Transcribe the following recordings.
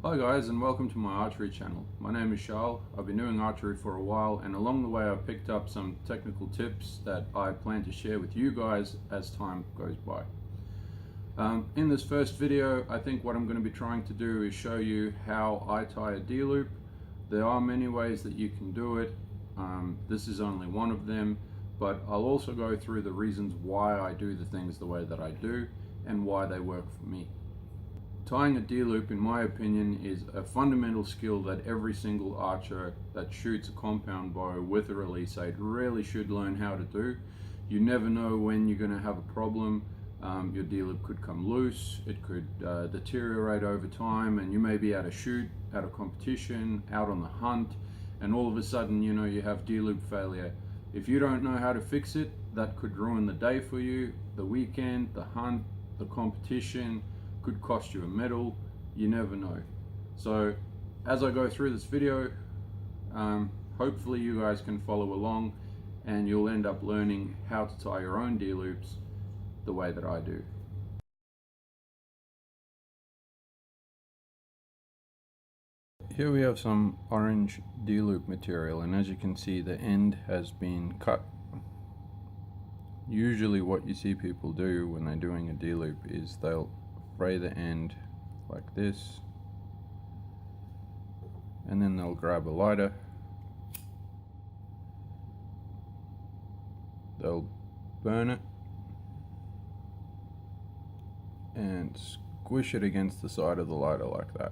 Hi guys, and welcome to my archery channel. My name is Charles. I've been doing archery for a while, and along the way I've picked up some technical tips that I plan to share with you guys as time goes by. In this first video, I think what I'm going to be trying to do is show you how I tie a D-loop. There are many ways that you can do it. This is only one of them, but I'll also go through the reasons why I do the things the way that I do and why they work for me. Tying a D-loop, in my opinion, is a fundamental skill that every single archer that shoots a compound bow with a release aid really should learn how to do. You never know when you're going to have a problem. Your D-loop could come loose, it could deteriorate over time, and you may be at a shoot, at a competition, out on the hunt, and all of a sudden, you know, you have D-loop failure. If you don't know how to fix it, that could ruin the day for you, the weekend, the hunt, the competition. Could cost you a medal, you never know. So as I go through this video, hopefully you guys can follow along and you'll end up learning how to tie your own D-loops the way that I do. Here we have some orange D-loop material, and as you can see, the end has been cut. Usually what you see people do when they're doing a D-loop is they'll fray the end like this, and then they'll grab a lighter, they'll burn it and squish it against the side of the lighter like that.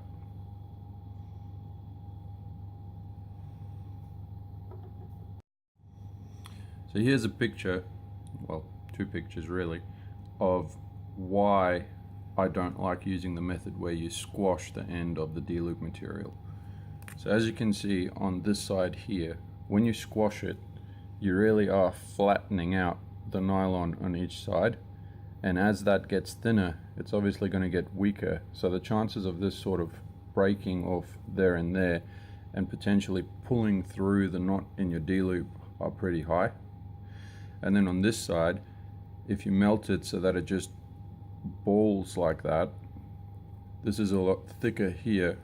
So here's a picture, well, two pictures really, of why I don't like using the method where you squash the end of the D-loop material. So as you can see on this side here, when you squash it, you really are flattening out the nylon on each side, and as that gets thinner, it's obviously going to get weaker, so the chances of this sort of breaking off there and there and potentially pulling through the knot in your D-loop are pretty high. And then on this side, if you melt it so that it just balls like that, this is a lot thicker here,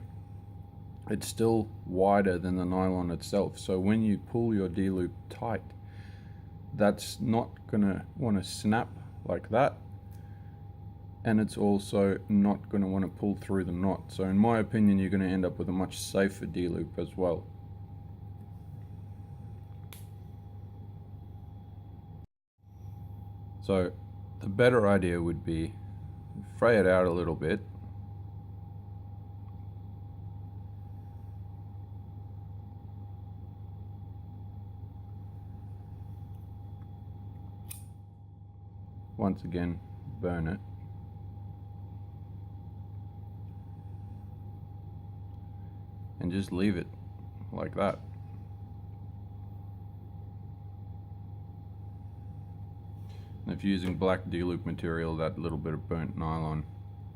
it's still wider than the nylon itself, so when you pull your D-loop tight, that's not gonna want to snap like that, and it's also not going to want to pull through the knot. So in my opinion, you're going to end up with a much safer D-loop as well. So the better idea would be fray it out a little bit, once again burn it, and just leave it like that. And if you're using black D-loop material, that little bit of burnt nylon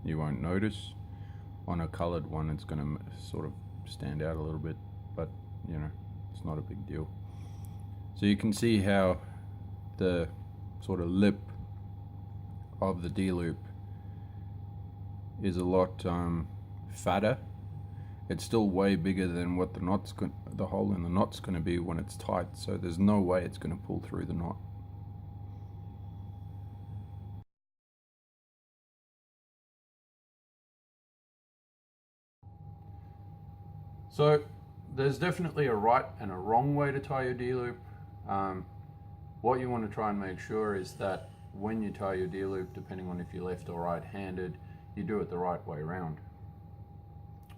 you won't notice. On a colored one, it's going to sort of stand out a little bit, but you know, it's not a big deal. So you can see how the sort of lip of the D-loop is a lot fatter. It's still way bigger than what the hole in the knot's going to be when it's tight, so there's no way it's going to pull through the knot. So there's definitely a right and a wrong way to tie your D-loop. What you want to try and make sure is that when you tie your D-loop, depending on if you're left or right-handed, you do it the right way around.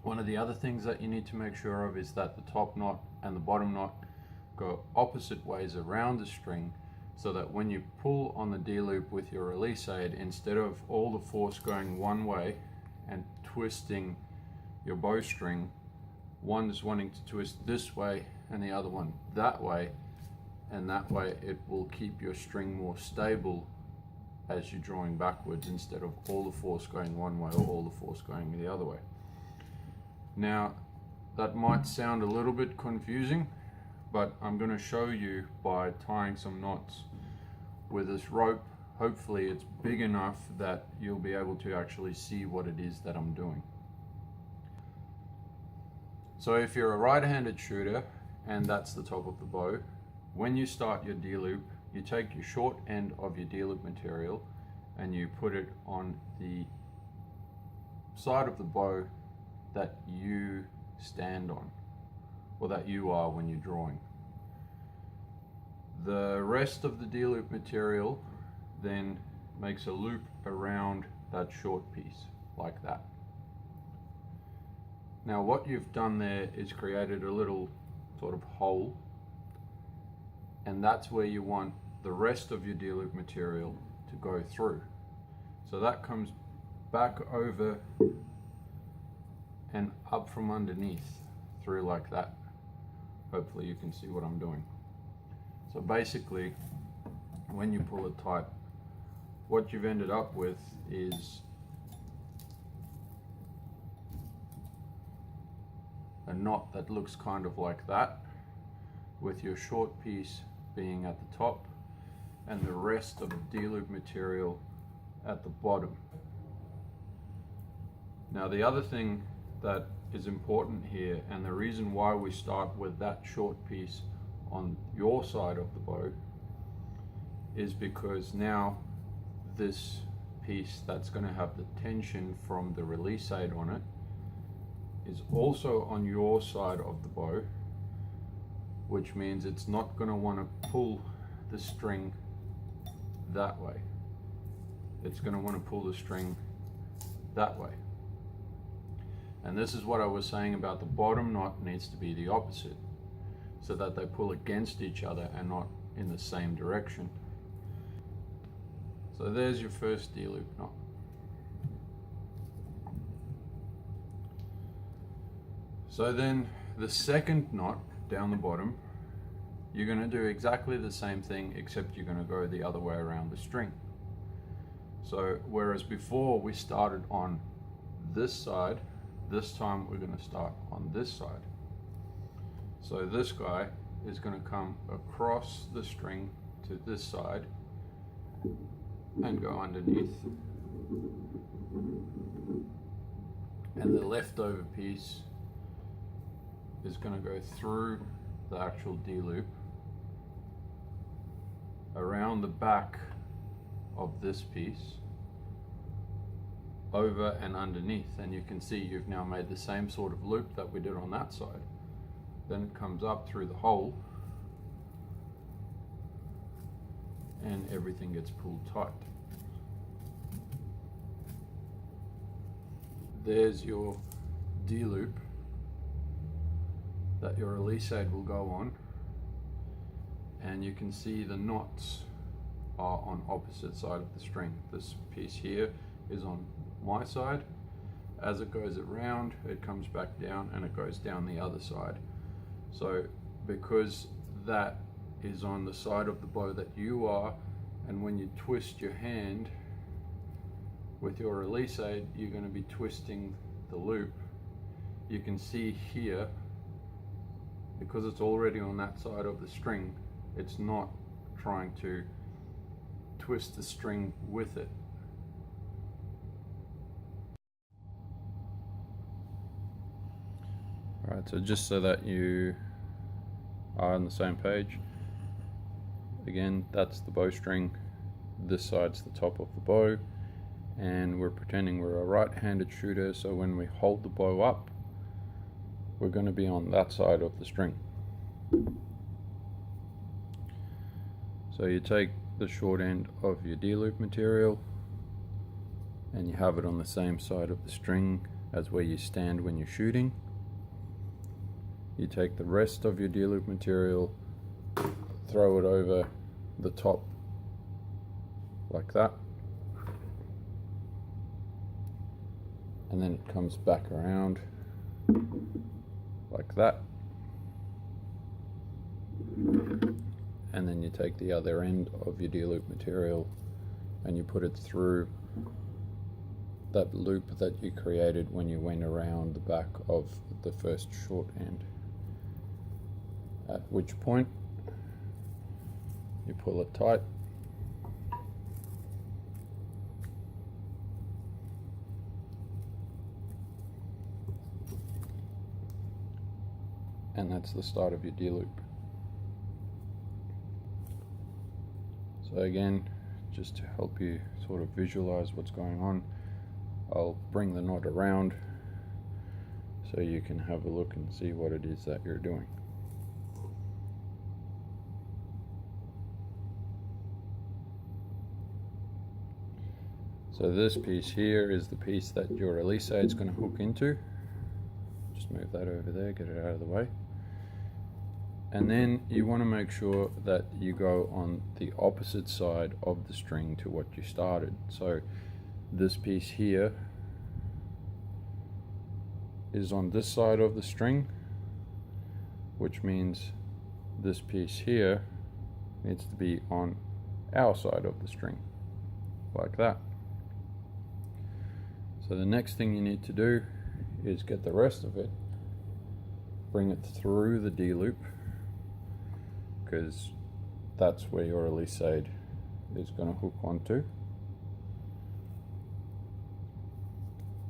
One of the other things that you need to make sure of is that the top knot and the bottom knot go opposite ways around the string, so that when you pull on the D-loop with your release aid, instead of all the force going one way and twisting your bowstring, one is wanting to twist this way and the other one that way, and that way it will keep your string more stable as you're drawing backwards, instead of all the force going one way or all the force going the other way. Now that might sound a little bit confusing, but I'm going to show you by tying some knots with this rope. Hopefully it's big enough that you'll be able to actually see what it is that I'm doing. So if you're a right-handed shooter and that's the top of the bow, when you start your D-loop, you take your short end of your D-loop material and you put it on the side of the bow that you stand on, or that you are when you're drawing. The rest of the D-loop material then makes a loop around that short piece, like that. Now what you've done there is created a little sort of hole, and that's where you want the rest of your D-loop material to go through. So that comes back over and up from underneath, through like that. Hopefully you can see what I'm doing. So basically, when you pull it tight, what you've ended up with is a knot that looks kind of like that, with your short piece being at the top and the rest of the D-loop material at the bottom. Now the other thing that is important here, and the reason why we start with that short piece on your side of the bow, is because now this piece that's going to have the tension from the release aid on it is also on your side of the bow, which means it's not going to want to pull the string that way. It's going to want to pull the string that way. And this is what I was saying about the bottom knot needs to be the opposite, so that they pull against each other and not in the same direction. So there's your first D-loop knot. So then the second knot down the bottom, you're going to do exactly the same thing, except you're going to go the other way around the string. So whereas before we started on this side, this time we're going to start on this side. So this guy is going to come across the string to this side and go underneath, and the leftover piece is going to go through the actual D-loop around the back of this piece, over and underneath, and you can see you've now made the same sort of loop that we did on that side. Then it comes up through the hole and everything gets pulled tight. There's your D-loop that your release aid will go on, and you can see the knots are on opposite side of the string. This piece here is on my side. As it goes around, it comes back down and it goes down the other side. So because that is on the side of the bow that you are, and when you twist your hand with your release aid, you're going to be twisting the loop. You can see here, because it's already on that side of the string, it's not trying to twist the string with it. Alright, so just so that you are on the same page, again, that's the bowstring, this side's the top of the bow, and we're pretending we're a right-handed shooter, so when we hold the bow up, we're going to be on that side of the string. So you take the short end of your D-loop material and you have it on the same side of the string as where you stand when you're shooting. You take the rest of your D-loop material, throw it over the top like that, and then it comes back around like that, and then you take the other end of your D-loop material and you put it through that loop that you created when you went around the back of the first short end, at which point you pull it tight and that's the start of your D-loop. So again, just to help you sort of visualize what's going on, I'll bring the knot around so you can have a look and see what it is that you're doing. So this piece here is the piece that your release aid is going to hook into. Just move that over there, get it out of the way. And then you want to make sure that you go on the opposite side of the string to what you started. So this piece here is on this side of the string, which means this piece here needs to be on our side of the string, like that. So the next thing you need to do is get the rest of it, bring it through the D-loop, because that's where your release aid is going to hook onto,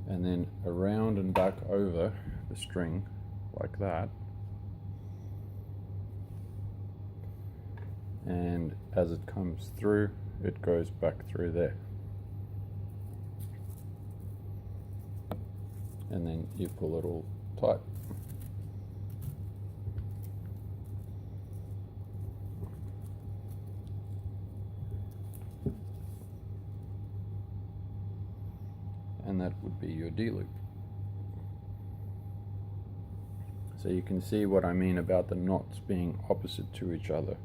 and then around and back over the string like that, and as it comes through it goes back through there, and then you pull it all tight. And that would be your D-loop. So you can see what I mean about the knots being opposite to each other.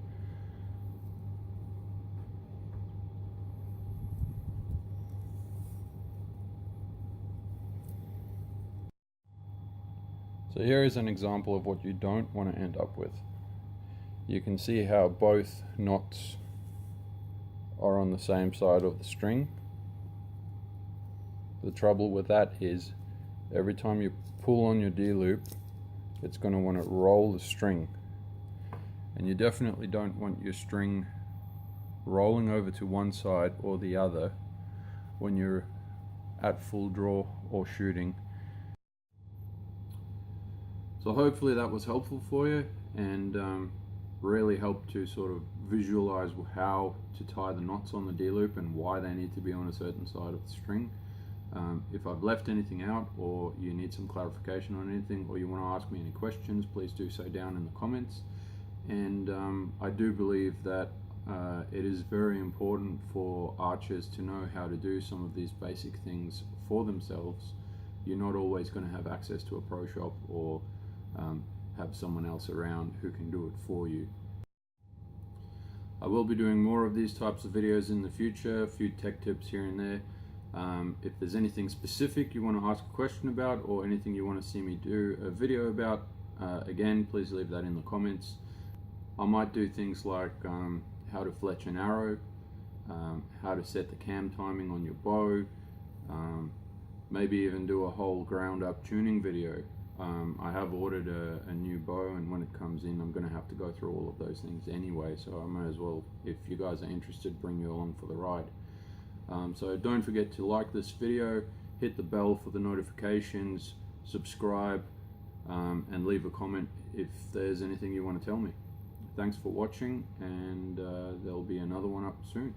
So here is an example of what you don't want to end up with. You can see how both knots are on the same side of the string. The trouble with that is every time you pull on your D-loop, it's going to want to roll the string, and you definitely don't want your string rolling over to one side or the other when you're at full draw or shooting. So hopefully that was helpful for you, and really helped to sort of visualize how to tie the knots on the D-loop and why they need to be on a certain side of the string. If I've left anything out, or you need some clarification on anything, or you want to ask me any questions, please do so down in the comments. And I do believe that it is very important for archers to know how to do some of these basic things for themselves. You're not always going to have access to a pro shop or have someone else around who can do it for you. I will be doing more of these types of videos in the future, a few tech tips here and there. If there's anything specific you want to ask a question about, or anything you want to see me do a video about, again, please leave that in the comments. I might do things like how to fletch an arrow, how to set the cam timing on your bow, maybe even do a whole ground up tuning video. I have ordered a new bow, and when it comes in I'm going to have to go through all of those things anyway, so I may as well, if you guys are interested, bring you along for the ride. So don't forget to like this video, hit the bell for the notifications, subscribe, and leave a comment if there's anything you want to tell me. Thanks for watching, and there'll be another one up soon.